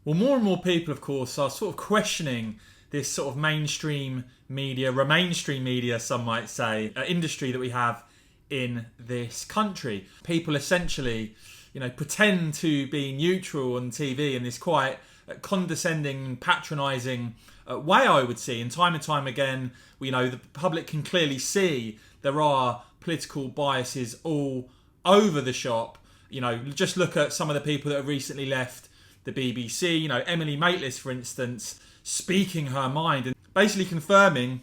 Well, more and more people, of course, are sort of questioning this sort of mainstream media, remainstream media, some might say, industry that we have in this country. People essentially, pretend to be neutral on TV in this quite condescending, patronising way, I would see. And time again, the public can clearly see there are political biases all over the shop. Just look at some of the people that have recently left the BBC. Emily Maitlis, for instance, speaking her mind and basically confirming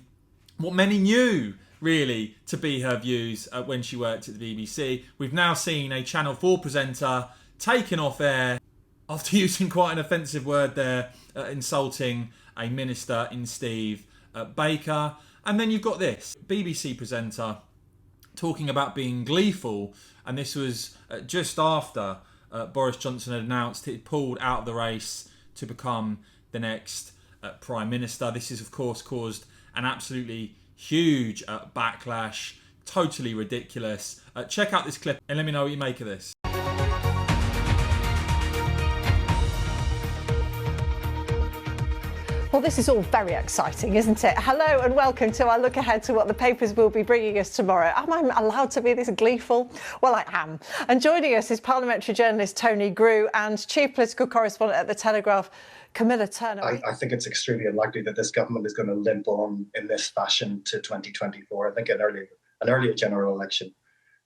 what many knew really to be her views when she worked at the BBC. We've now seen a Channel 4 presenter taken off air after using quite an offensive word there, insulting a minister in Steve Baker. And then you've got this BBC presenter talking about being gleeful, and this was just after Boris Johnson had announced he'd pulled out of the race to become the next Prime Minister. This has, of course, caused an absolutely huge backlash. Totally ridiculous. Check out this clip and let me know what you make of this. Well, this is all very exciting, isn't it? Hello and welcome to our look ahead to what the papers will be bringing us tomorrow. Am I allowed to be this gleeful? Well, I am. And joining us is parliamentary journalist Tony Grew and chief political correspondent at The Telegraph, Camilla Turner. I think it's extremely unlikely that this government is going to limp on in this fashion to 2024. I think an earlier general election,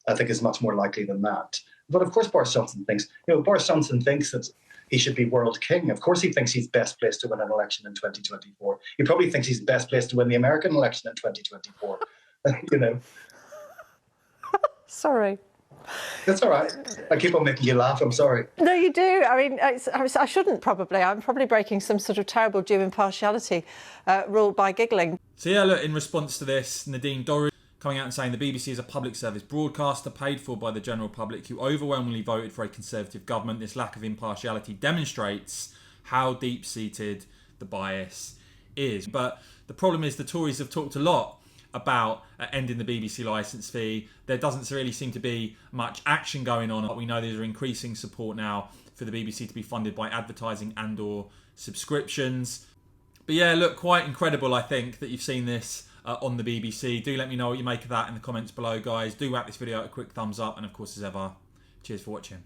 I think, is much more likely than that. But of course, Boris Johnson thinks that he should be world king. Of course, he thinks he's best placed to win an election in 2024. He probably thinks he's best placed to win the American election in 2024. Sorry. That's all right. I keep on making you laugh. I'm sorry. No, you do. I mean, I shouldn't probably. I'm probably breaking some sort of terrible due impartiality rule by giggling. So yeah, look, in response to this, Nadine Dorries coming out and saying the BBC is a public service broadcaster paid for by the general public who overwhelmingly voted for a Conservative government. This lack of impartiality demonstrates how deep-seated the bias is. But the problem is the Tories have talked a lot about ending the BBC licence fee. There doesn't really seem to be much action going on. We know there's increasing support now for the BBC to be funded by advertising and or subscriptions. But yeah, look, quite incredible, I think, that you've seen this on the BBC. Do let me know what you make of that in the comments below, guys. Do whack this video a quick thumbs up. And of course, as ever, cheers for watching.